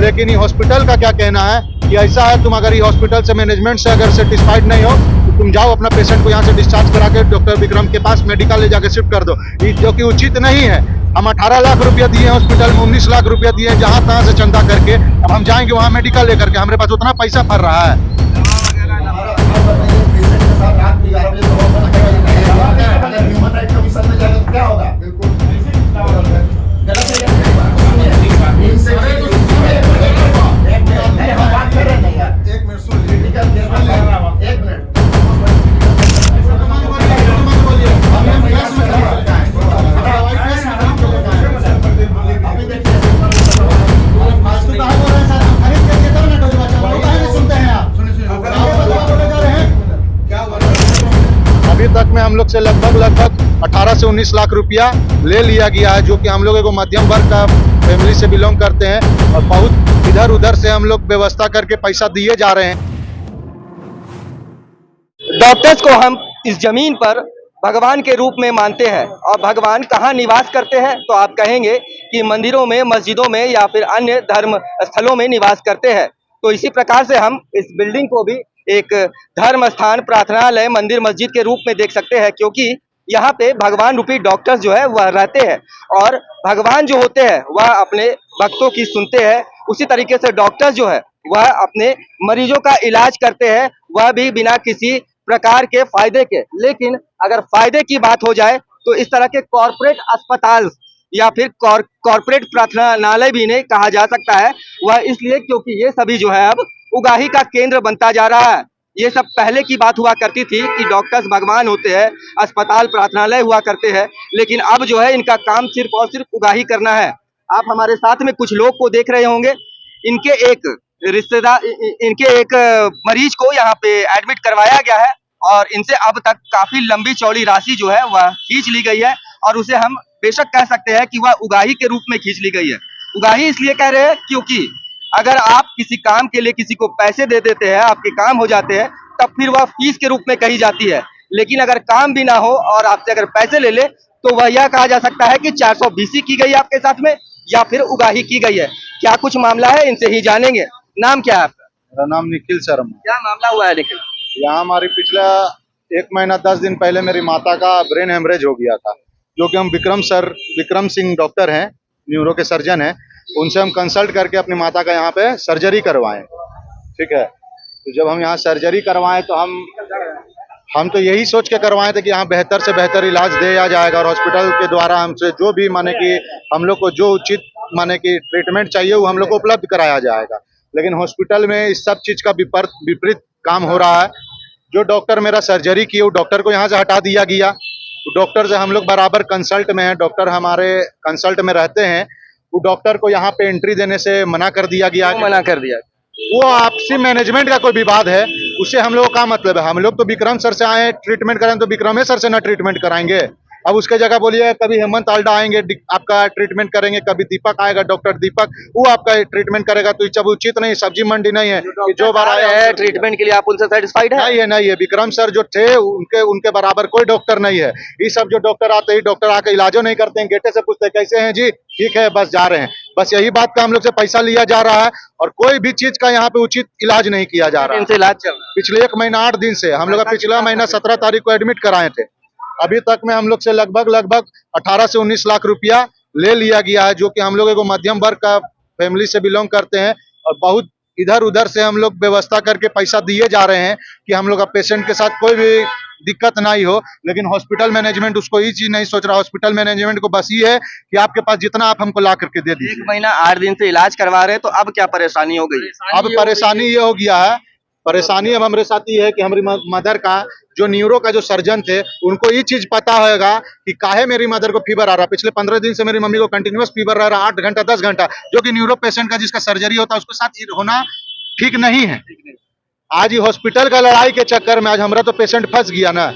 लेकिन ये हॉस्पिटल का क्या कहना है कि ऐसा है, तुम अगर ये हॉस्पिटल से मैनेजमेंट से अगर सेटिस्फाइड नहीं हो तो तुम जाओ अपना पेशेंट को यहाँ से डिस्चार्ज करा के डॉक्टर विक्रम के पास मेडिकल ले जाके शिफ्ट कर दो, ये जो कि उचित नहीं है। हम 18 लाख रुपया दिए हॉस्पिटल में, 19 लाख रुपया दिए जहां तहां से चंदा करके, अब हम जाएंगे वहां मेडिकल लेकर के, हमारे पास उतना पैसा फर रहा है। क्या होगा? अभी तक में हम लोग से लगभग 18 से 19 लाख रुपया ले लिया गया है, जो कि हम लोग एक मध्यम वर्ग का फैमिली से बिलोंग करते हैं, और बहुत इधर उधर से हम लोग व्यवस्था करके पैसा दिए जा रहे हैं। डॉक्टर्स को हम इस जमीन पर भगवान के रूप में मानते हैं, और भगवान कहाँ निवास करते हैं तो आप कहेंगे कि मंदिरों में, मस्जिदों में या फिर अन्य धर्म स्थलों में निवास करते हैं। तो इसी प्रकार से हम इस बिल्डिंग को भी एक धर्म स्थान, प्रार्थनालय, मंदिर, मस्जिद के रूप में देख सकते हैं, क्योंकि यहाँ पे भगवान रूपी डॉक्टर्स जो है वह रहते हैं, और भगवान जो होते हैं वह अपने भक्तों की सुनते हैं। उसी तरीके से डॉक्टर्स जो है वह अपने मरीजों का इलाज करते हैं, वह भी बिना किसी प्रकार के फायदे के। लेकिन अगर फायदे की बात हो जाए तो इस तरह के कॉरपोरेट अस्पताल या फिर कॉरपोरेट प्रार्थनालय भी नहीं कहा जा सकता है, वह इसलिए क्योंकि ये सभी जो है अब उगाही का केंद्र बनता जा रहा है। ये सब पहले की बात हुआ करती थी कि डॉक्टर्स भगवान होते हैं, अस्पताल प्रार्थनालय हुआ करते हैं, लेकिन अब जो है इनका काम सिर्फ और सिर्फ उगाही करना है। आप हमारे साथ में कुछ लोग को देख रहे होंगे, इनके एक रिश्तेदार, इनके एक मरीज को यहाँ पे एडमिट करवाया गया है, और इनसे अब तक काफी लंबी चौड़ी राशि जो है वह खींच ली गई है, और उसे हम बेशक कह सकते हैं कि वह उगाही के रूप में खींच ली गई है। उगाही इसलिए कह रहे हैं क्योंकि अगर आप किसी काम के लिए किसी को पैसे दे देते हैं, आपके काम हो जाते हैं, तब फिर वह फीस के रूप में कही जाती है। लेकिन अगर काम भी ना हो और आपसे अगर पैसे ले ले तो वह यह कहा जा सकता है कि 420 की गई आपके साथ में, या फिर उगाही की गई है। क्या कुछ मामला है, इनसे ही जानेंगे। नाम क्या है आपका? मेरा नाम निखिल शर्मा। क्या मामला हुआ है निखिल? यहाँ हमारी पिछला 1 महीना 10 दिन पहले मेरी माता का ब्रेन हेमरेज हो गया था, जो कि हम विक्रम सिंह डॉक्टर हैं, न्यूरो के सर्जन हैं, उनसे हम कंसल्ट करके अपनी माता का यहाँ पे सर्जरी करवाएं। ठीक है, तो जब हम यहाँ सर्जरी करवाएं तो हम तो यही सोच के करवाए थे कि यहाँ बेहतर से बेहतर इलाज दिया जाएगा, और हॉस्पिटल के द्वारा हमसे जो भी माने कि हम लोग को जो उचित माने कि ट्रीटमेंट चाहिए वो हम लोग को उपलब्ध कराया जाएगा। लेकिन हॉस्पिटल में इस सब चीज का विपरीत काम हो रहा है। जो डॉक्टर मेरा सर्जरी किए वो डॉक्टर को यहाँ से हटा दिया गया। तो डॉक्टर से हम लोग बराबर कंसल्ट में हैं, डॉक्टर हमारे कंसल्ट में रहते हैं। वो डॉक्टर को यहाँ पे एंट्री देने से मना कर दिया गया। मना कर दिया? वो आपसी मैनेजमेंट का कोई विवाद है, उससे हम लोग का मतलब है। हम लोग तो विक्रम सर से आए ट्रीटमेंट कराएं, तो विक्रमे सर से ना ट्रीटमेंट कराएंगे। अब उसके जगह बोलिए कभी हेमंत आल्डा आएंगे आपका ट्रीटमेंट करेंगे, कभी दीपक आएगा, डॉक्टर दीपक, वो आपका ट्रीटमेंट करेगा। तो जब उचित नहीं, सब्जी मंडी नहीं है जो बार आया है ट्रीटमेंट के लिए, आप उनसे सेटिस्फाइड है? नहीं है। विक्रम सर जो थे उनके बराबर कोई डॉक्टर नहीं है। ये सब जो डॉक्टर आते हैं, डॉक्टर आके इलाजो नहीं करते हैं, गेटे से पूछते कैसे हैं जी, ठीक है, बस जा रहे हैं। बस यही बात का हम लोग से पैसा लिया जा रहा है, और कोई भी चीज का यहाँ पे उचित इलाज नहीं किया जा रहा है। इनसे इलाज चल रहा है पिछले 1 महीना 8 दिन से। हम लोग पिछला महीना 17 तारीख को एडमिट कराए थे। अभी तक में हम लोग से लगभग 18 से 19 लाख रुपया ले लिया गया है, जो कि हम लोग एक मध्यम वर्ग का फैमिली से बिलोंग करते हैं, और बहुत इधर उधर से हम लोग व्यवस्था करके पैसा दिए जा रहे हैं कि हम लोग पेशेंट के साथ कोई भी दिक्कत नहीं हो। लेकिन हॉस्पिटल मैनेजमेंट उसको ये चीज नहीं सोच रहा। हॉस्पिटल मैनेजमेंट को बस ये है कि आपके पास जितना आप हमको ला करके दे दीजिए। 1 महीना 8 दिन से इलाज करवा रहे हैं, तो अब क्या परेशानी हो गई? अब परेशानी ये हो गया है, परेशानी अब हमारे साथ ये है कि हमारी मदर का जो न्यूरो का जो सर्जन थे, उनको ये चीज पता होगा कि काहे मेरी मदर को फीवर आ रहा है। पिछले 15 दिन से मेरी मम्मी को कंटिन्यूअस फीवर रह रहा है, 8 घंटा 10 घंटा, जो कि न्यूरो पेशेंट का जिसका सर्जरी होता है उसके साथ होना ठीक नहीं है। आज ये हॉस्पिटल का लड़ाई के चक्कर में आज हमारा तो पेशेंट फंस गया ना।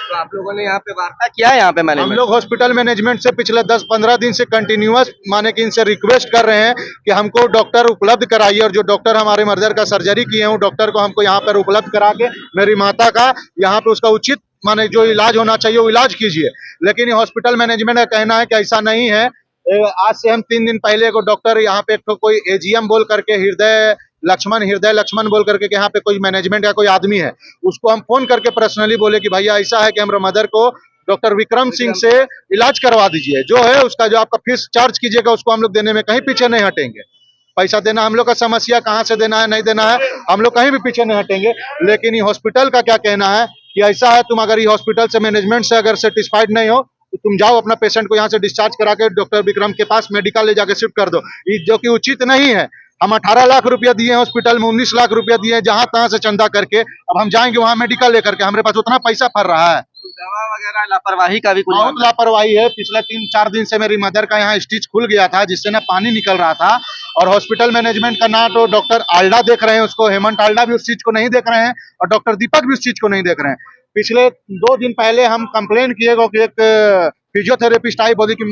तो आप लोगों ने यहाँ पे वार्ता किया है? यहाँ पे हम लोग हॉस्पिटल मैनेजमेंट से पिछले 10-15 दिन से कंटिन्यूअस माने कि इनसे रिक्वेस्ट कर रहे हैं कि हमको डॉक्टर उपलब्ध कराइए, और जो डॉक्टर हमारे मदर का सर्जरी किए हैं वो डॉक्टर को हमको यहाँ पर उपलब्ध करा के मेरी माता का यहाँ पे उसका उचित माने जो इलाज होना चाहिए वो इलाज कीजिए। लेकिन ये हॉस्पिटल मैनेजमेंट का कहना है कि ऐसा नहीं है, आज से हम 3 दिन पहले को डॉक्टर यहाँ पे एक ठो कोई एजीएम बोल करके हृदय लक्ष्मण बोल करके कि यहाँ पे कोई मैनेजमेंट का कोई आदमी है, उसको हम फोन करके पर्सनली बोले कि भैया ऐसा है कि हमारे मदर को डॉक्टर विक्रम सिंह से इलाज करवा दीजिए, जो है उसका जो आपका फीस चार्ज कीजिएगा उसको हम लोग देने में कहीं पीछे नहीं हटेंगे। पैसा देना हम लोग का समस्या, कहाँ से देना है नहीं देना है हम लोग कहीं भी पीछे नहीं हटेंगे। लेकिन ये हॉस्पिटल का क्या कहना है कि ऐसा है, तुम अगर ये हॉस्पिटल से मैनेजमेंट से अगर सेटिस्फाइड नहीं हो तो तुम जाओ अपना पेशेंट को यहाँ से डिस्चार्ज करा के डॉक्टर विक्रम के पास मेडिकल ले जाके शिफ्ट कर दो, ये जो कि उचित नहीं है। हम 18 लाख रुपया दिए हॉस्पिटल में, 19 लाख रुपया दिए जहां तहां से चंदा करके, अब हम जाएंगे वहां मेडिकल लेकर के, हमारे पास उतना पैसा फर रहा है। दवा वगैरह लापरवाही का भी कुछ बहुत लापरवाही है। पिछले 3-4 दिन से मेरी मदर का यहाँ स्टिच खुल गया था जिससे ना पानी निकल रहा था, और हॉस्पिटल मैनेजमेंट का ना तो डॉक्टर आल्डा देख रहे हैं उसको, हेमंत आल्डा भी उस चीज को नहीं देख रहे हैं और डॉक्टर दीपक भी उस चीज को नहीं देख रहे हैं। पिछले 2 दिन पहले हम कंप्लेन किए गो कि एक फिजियोथेरेपिस्ट आई, बोली कि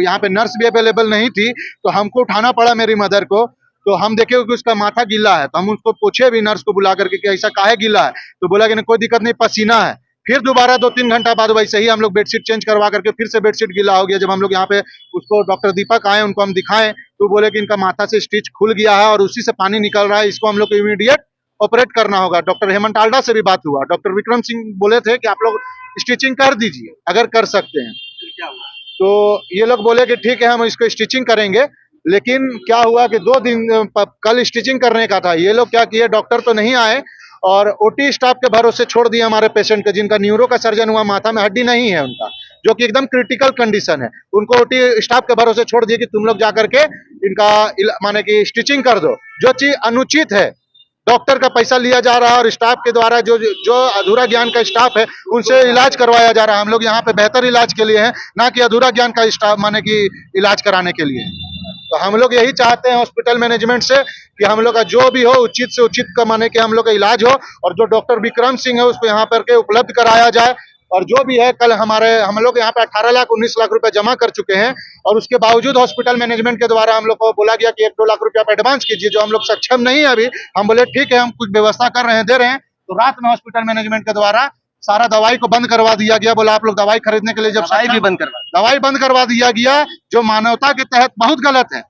यहाँ पे नर्स भी अवेलेबल नहीं थी, तो हमको उठाना पड़ा मेरी मदर को। तो हम देखे कि उसका माथा गीला है, तो हम उसको पूछे भी नर्स को बुला करके कि ऐसा काहे गीला है, तो बोला कि कोई दिक्कत नहीं, पसीना है। फिर दोबारा 2-3 घंटा बाद वैसे ही हम लोग बेडशीट चेंज करवा करके फिर से बेडशीट गीला हो गया। जब हम लोग यहाँ पे उसको डॉक्टर दीपक आए, उनको हम दिखाएं, तो बोले कि इनका माथा से स्टिच खुल गया है और उसी से पानी निकल रहा है, इसको हम लोग को इमीडिएट ऑपरेट करना होगा। डॉक्टर हेमंत आल्डा से भी बात हुआ, डॉक्टर विक्रम सिंह बोले थे कि आप लोग स्टिचिंग कर दीजिए अगर कर सकते हैं। तो ये लोग बोले कि ठीक है हम इसको स्टिचिंग करेंगे, लेकिन क्या हुआ कि 2 दिन कल स्टिचिंग करने का था, ये लोग क्या किए, डॉक्टर तो नहीं आए और ओटी स्टाफ के भरोसे छोड़ दिए हमारे पेशेंट को, जिनका न्यूरो का सर्जन हुआ, माथा में हड्डी नहीं है उनका, जो कि एकदम क्रिटिकल कंडीशन है, उनको ओटी स्टाफ के भरोसे छोड़ दिए कि तुम लोग जाकर के इनका माने कि स्टिचिंग कर दो, जो चीज अनुचित है। डॉक्टर का पैसा लिया जा रहा है और स्टाफ के द्वारा जो जो अधूरा ज्ञान का स्टाफ है उनसे इलाज करवाया जा रहा है। हम लोग यहाँ पे बेहतर इलाज के लिए हैं, ना कि अधूरा ज्ञान का स्टाफ माने कि इलाज कराने के लिए। तो हम लोग यही चाहते हैं हॉस्पिटल मैनेजमेंट से कि हम लोग का जो भी हो उचित से उचित का माने कि हम लोग का इलाज हो, और जो डॉक्टर विक्रम सिंह है उसको यहाँ पर के उपलब्ध कराया जाए। और जो भी है, कल हम लोग यहाँ पे 18 लाख 19 लाख रुपए जमा कर चुके हैं, और उसके बावजूद हॉस्पिटल मैनेजमेंट के द्वारा हम लोग को बोला गया कि 1-2 लाख रुपया आप एडवांस कीजिए, जो हम लोग सक्षम नहीं है अभी। हम बोले ठीक है हम कुछ व्यवस्था कर रहे हैं, दे रहे हैं। तो रात में हॉस्पिटल मैनेजमेंट के द्वारा सारा दवाई को बंद करवा दिया गया, बोला आप लोग दवाई खरीदने के लिए जब दवाई बंद करवा दिया गया, जो मानवता के तहत बहुत गलत है।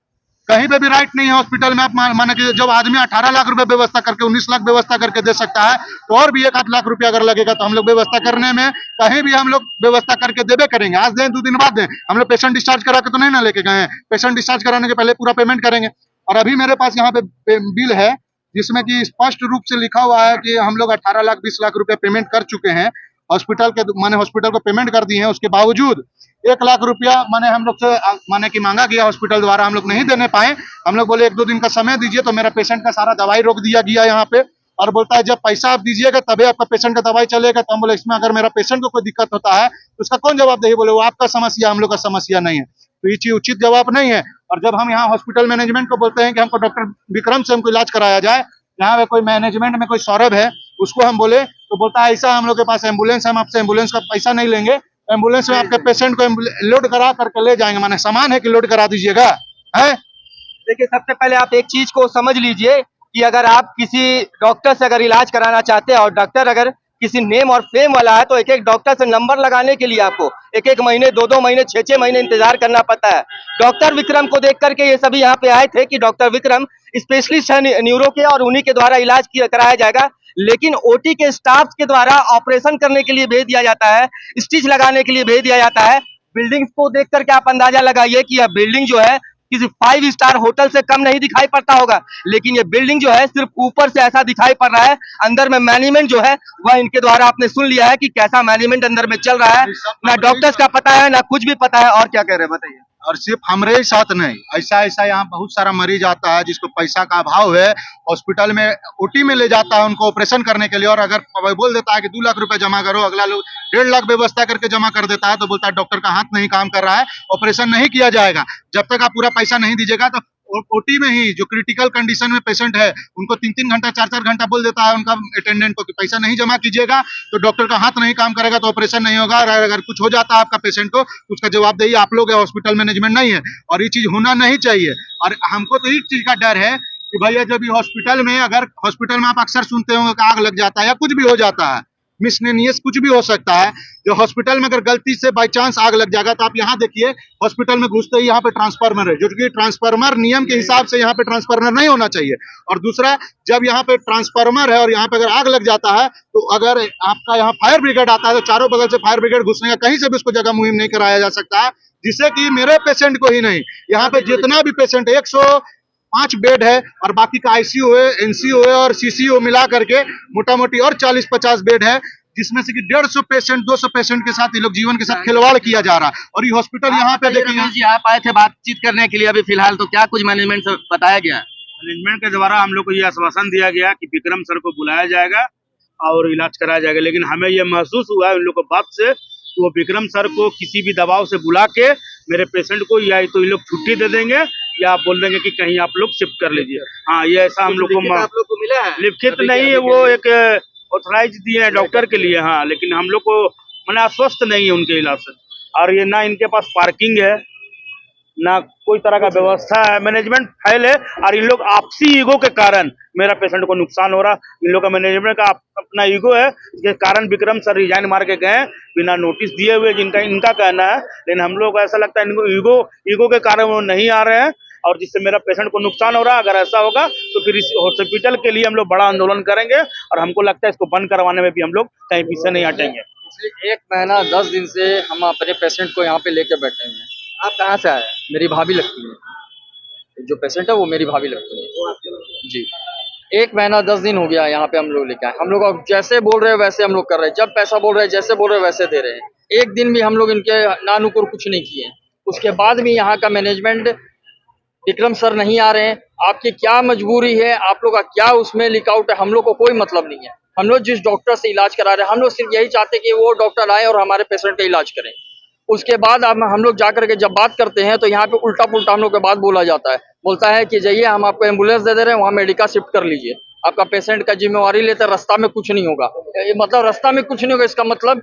कहीं पे भी राइट नहीं है हॉस्पिटल में। आप माने कि जब आदमी 18 लाख रुपए व्यवस्था करके 19 लाख व्यवस्था करके दे सकता है, तो और भी 1-8 लाख रुपया अगर लगेगा तो हम लोग व्यवस्था करने में कहीं भी हम लोग व्यवस्था करके देवे करेंगे। आज दें 2 दिन बाद दें, हम लोग पेशेंट डिस्चार्ज करा के तो नहीं ना लेके गए हैं, पेशेंट डिस्चार्ज कराने के पहले पूरा पेमेंट करेंगे। और अभी मेरे पास यहाँ पे बिल है जिसमें कि स्पष्ट रूप से लिखा हुआ है कि हम लोग 18 लाख 20 लाख रुपए पेमेंट कर चुके हैं हॉस्पिटल के, माने हॉस्पिटल को पेमेंट कर दिए हैं। उसके बावजूद 1 लाख रुपया माने हम लोग से माने कि मांगा गया हॉस्पिटल द्वारा, हम लोग नहीं देने पाए। हम लोग बोले 1-2 दिन का समय दीजिए, तो मेरा पेशेंट का सारा दवाई रोक दिया गया यहाँ पे, और बोलता है जब पैसा आप दीजिएगा तभी आपका पेशेंट का दवाई चलेगा। तो हम बोले इसमें अगर मेरा पेशेंट को कोई दिक्कत होता है तो उसका कौन जवाबदेही, बोले वो आपका समस्या, हम लोग का समस्या नहीं है। तो ये चीज उचित जवाब नहीं है। और जब हम यहाँ हॉस्पिटल मैनेजमेंट को बोलते हैं कि हमको डॉक्टर विक्रम से हमको इलाज कराया जाए, यहाँ पे कोई मैनेजमेंट में कोई सौरभ है, उसको हम बोले तो बोलता है ऐसा हम लोग के पास एम्बुलेंस, हम आपसे एम्बुलेंस का पैसा नहीं लेंगे, एम्बुलेंस में आपके पेशेंट को लोड करा करके ले जाएंगे, माने सामान है कि लोड करा दीजिएगा है। देखिए, सबसे पहले आप एक चीज को समझ लीजिए कि अगर आप किसी डॉक्टर से अगर इलाज कराना चाहते हैं और डॉक्टर अगर किसी नेम और फेम वाला है, तो एक एक डॉक्टर से नंबर लगाने के लिए आपको 1-1 महीने 2-2 महीने 6-6 महीने इंतजार करना पड़ता है। डॉक्टर विक्रम को देख करके ये सभी यहाँ पे आए थे कि डॉक्टर विक्रम स्पेशलिस्ट है न्यूरो के और उन्हीं के द्वारा इलाज किया कराया जाएगा, लेकिन ओटी के स्टाफ के द्वारा ऑपरेशन करने के लिए भेज दिया जाता है, स्टिच लगाने के लिए भेज दिया जाता है। बिल्डिंग्स को देख करके आप अंदाजा लगाइए कि यह बिल्डिंग जो है किसी 5 स्टार होटल से कम नहीं दिखाई पड़ता होगा, लेकिन ये बिल्डिंग जो है सिर्फ ऊपर से ऐसा दिखाई पड़ रहा है, अंदर में मैनेजमेंट जो है वह इनके द्वारा आपने सुन लिया है कि कैसा मैनेजमेंट अंदर में चल रहा है। ना डॉक्टर्स का पता है ना कुछ भी पता है। और क्या कह रहे हैं बताइए। और सिर्फ हमारे ही साथ नहीं, ऐसा यहाँ बहुत सारा मरीज आता है जिसको पैसा का अभाव है, हॉस्पिटल में ओटी में ले जाता है उनको ऑपरेशन करने के लिए, और अगर बोल देता है कि 2 लाख रुपए जमा करो, अगला लोग 1.5 लाख व्यवस्था करके जमा कर देता है, तो बोलता है डॉक्टर का हाथ नहीं काम कर रहा है, ऑपरेशन नहीं किया जाएगा। जब तक आप पूरा पैसा नहीं दीजिएगा तो ओटी में ही जो क्रिटिकल कंडीशन में पेशेंट है उनको 3-3 घंटा 4-4 घंटा बोल देता है उनका अटेंडेंट को कि पैसा नहीं जमा कीजिएगा तो डॉक्टर का हाथ नहीं काम करेगा, तो ऑपरेशन नहीं होगा। अगर कुछ हो जाता है आपका पेशेंट को तो उसका जवाबदेही आप लोग है, हॉस्पिटल मैनेजमेंट नहीं है। और ये चीज होना नहीं चाहिए। और हमको तो इस चीज का डर है कि भैया जब हॉस्पिटल में, अगर हॉस्पिटल में आप अक्सर सुनते होंगे कि आग लग जाता है या कुछ भी हो जाता है, मिसलेनियस कुछ भी हो सकता है। जो हॉस्पिटल में अगर गलती से बाई चांस आग लग जाएगा, तो आप यहाँ देखिए हॉस्पिटल में घुसते ही यहाँ पे ट्रांसफार्मर है, जो कि ट्रांसफार्मर नियम के हिसाब से यहाँ पे ट्रांसफार्मर नहीं होना चाहिए। और दूसरा, जब यहाँ पे ट्रांसफार्मर है और यहाँ पे अगर आग लग जाता है, तो अगर आपका यहाँ फायर ब्रिगेड आता है, तो चारों बगल से फायर ब्रिगेड घुसने का कहीं से भी उसको जगह मुहिम नहीं कराया जा सकता है, जिससे कि मेरे पेशेंट को ही नहीं, यहाँ पे जितना भी पेशेंट 105 बेड है और बाकी का आईसीयू है, एनसीयू है और सीसीयू मिला करके मोटा मोटी और 40-50 बेड है, जिसमें से कि 150 पेशेंट 200 पेशेंट के साथ ये लोग जीवन के साथ खिलवाड़ किया जा रहा है। और ये हॉस्पिटल यहाँ पे देखिए जी, आप आए थे बातचीत करने के लिए अभी फिलहाल, तो क्या कुछ मैनेजमेंट से बताया गया? मैनेजमेंट के द्वारा हम लोग को ये आश्वासन दिया गया कि विक्रम सर को बुलाया जाएगा और इलाज कराया जाएगा, लेकिन हमें ये महसूस हुआ है उन लोग को बात से, वो विक्रम सर को किसी भी दबाव से बुला के मेरे पेशेंट को या तो ये लोग छुट्टी दे देंगे या आप बोल देंगे कि कहीं आप लोग शिफ्ट कर लीजिए। हाँ, ये ऐसा हम लोग को मिला है? लिखित नहीं है, वो एक ऑथराइज दिए हैं डॉक्टर के लिए। हाँ, लेकिन हम लोग को मैंने आश्वस्त नहीं है उनके इलाज से। और ये ना इनके पास पार्किंग है, ना कोई तरह का व्यवस्था है, मैनेजमेंट फेल है, और इन लोग आपसी ईगो के कारण मेरा पेशेंट को नुकसान हो रहा। इन लोग का मैनेजमेंट का अपना ईगो है, जिसके कारण विक्रम सर रिजाइन मार के गए बिना नोटिस दिए हुए, जिनका इनका कहना है। लेकिन हम लोग को ऐसा लगता है इनको ईगो के कारण वो नहीं आ रहे हैं, और जिससे मेरा पेशेंट को नुकसान हो रहा है। अगर ऐसा होगा तो फिर इस हॉस्पिटल के लिए हम लोग बड़ा आंदोलन करेंगे, और हमको लगता है इसको बंद करवाने में भी हम लोग कहीं पीछे नहीं हटेंगे। पिछले 1 महीना 10 दिन से हम अपने पेशेंट को यहाँ पे लेके बैठे हुए हैं। आप कहाँ से आए? मेरी भाभी लगती है, जो पेशेंट है वो मेरी भाभी लगती है जी। 1 महीना 10 दिन हो गया यहाँ पे हम लोग लेके आए। हम लोग अब जैसे बोल रहे हैं वैसे हम लोग कर रहे हैं, जब पैसा बोल रहे हैं जैसे बोल रहे हैं वैसे दे रहे हैं। एक दिन भी हम लोग इनके नानुकुर कुछ नहीं किए। उसके बाद भी यहाँ का मैनेजमेंट, विक्रम सर नहीं आ रहे हैं। आपकी क्या मजबूरी है, आप लोग का क्या उसमें लिकआउट है, हम लोग को कोई मतलब नहीं है। हम लोग जिस डॉक्टर से इलाज करा रहे हैं, हम लोग सिर्फ यही चाहते हैं कि वो डॉक्टर आए और हमारे पेशेंट का इलाज करें। उसके बाद हम लोग जाकर के जब बात करते हैं तो यहाँ पे उल्टा पुल्टा हम लोग के बात बोला जाता है। बोलता है कि जाइए, हम आपको एम्बुलेंस दे रहे हैं, वहाँ मेडिका शिफ्ट कर लीजिए, आपका पेशेंट का जिम्मेवारी लेते, रास्ता में कुछ नहीं होगा। ये मतलब रास्ता में कुछ नहीं होगा, इसका मतलब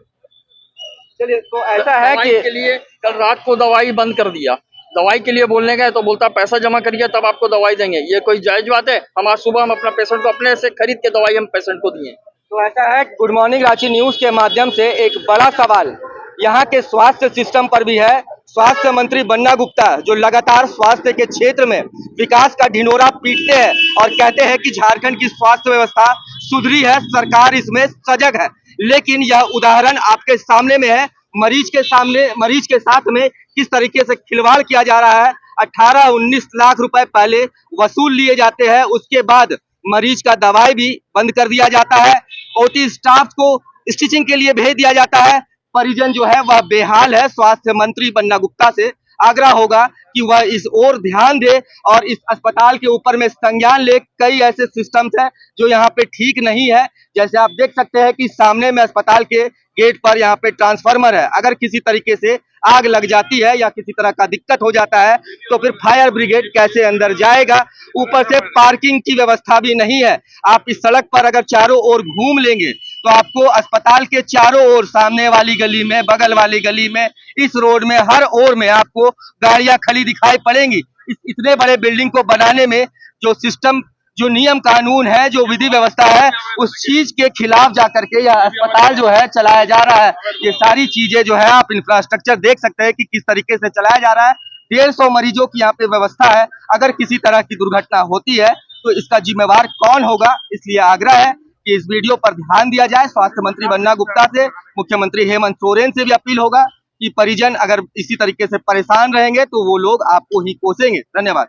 चलिए, तो ऐसा है दवाई के लिए कल रात को दवाई बंद कर दिया। दवाई के लिए बोलने गए तो बोलता पैसा जमा करिए तब आपको दवाई देंगे। ये कोई जायज बात है? हम आज सुबह हम अपना पेशेंट को अपने से खरीद के दवाई हम पेशेंट को दिए। तो ऐसा है, गुड मॉर्निंग रांची न्यूज के माध्यम से एक बड़ा सवाल यहाँ के स्वास्थ्य सिस्टम पर भी है। स्वास्थ्य मंत्री बन्ना गुप्ता जो लगातार स्वास्थ्य के क्षेत्र में विकास का ढिंढोरा पीटते हैं और कहते हैं कि झारखंड की स्वास्थ्य व्यवस्था सुधरी है, सरकार इसमें सजग है, लेकिन यह उदाहरण आपके सामने में है। मरीज के साथ में किस तरीके से खिलवाड़ किया जा रहा है। 18-19 लाख रुपए पहले वसूल लिए जाते हैं, उसके बाद मरीज का दवाई भी बंद कर दिया जाता है। ओटी स्टाफ को स्टिचिंग के लिए भेज दिया जाता है। परिजन जो है वह बेहाल है। स्वास्थ्य मंत्री बन्ना गुप्ता से आग्रह होगा कि वह इस ओर ध्यान दे और इस अस्पताल के ऊपर में संज्ञान ले। कई ऐसे सिस्टम्स हैं जो यहाँ पे ठीक नहीं है। जैसे आप देख सकते हैं कि सामने में अस्पताल के गेट पर यहाँ पे ट्रांसफार्मर है। अगर किसी तरीके से आग लग जाती है या किसी तरह का दिक्कत हो जाता है तो फिर फायर ब्रिगेड कैसे अंदर जाएगा। ऊपर से पार्किंग की व्यवस्था भी नहीं है। आप इस सड़क पर अगर चारों ओर घूम लेंगे तो आपको अस्पताल के चारों ओर, सामने वाली गली में, बगल वाली गली में, इस रोड में, हर ओर में आपको गाड़ियां खड़ी दिखाई पड़ेंगी। इतने बड़े बिल्डिंग को बनाने में जो सिस्टम, जो नियम कानून है, जो विधि व्यवस्था है, उस चीज के खिलाफ जाकर के यह अस्पताल जो है चलाया जा रहा है। ये सारी चीजें जो है, आप इंफ्रास्ट्रक्चर देख सकते हैं कि किस तरीके से चलाया जा रहा है। 150 मरीजों की यहाँ पे व्यवस्था है। अगर किसी तरह की दुर्घटना होती है तो इसका जिम्मेवार कौन होगा। इसलिए आग्रह है कि इस वीडियो पर ध्यान दिया जाए। स्वास्थ्य मंत्री बन्ना गुप्ता से, मुख्यमंत्री हेमंत सोरेन से भी अपील होगा कि परिजन अगर इसी तरीके से परेशान रहेंगे तो वो लोग आपको ही कोसेंगे। धन्यवाद।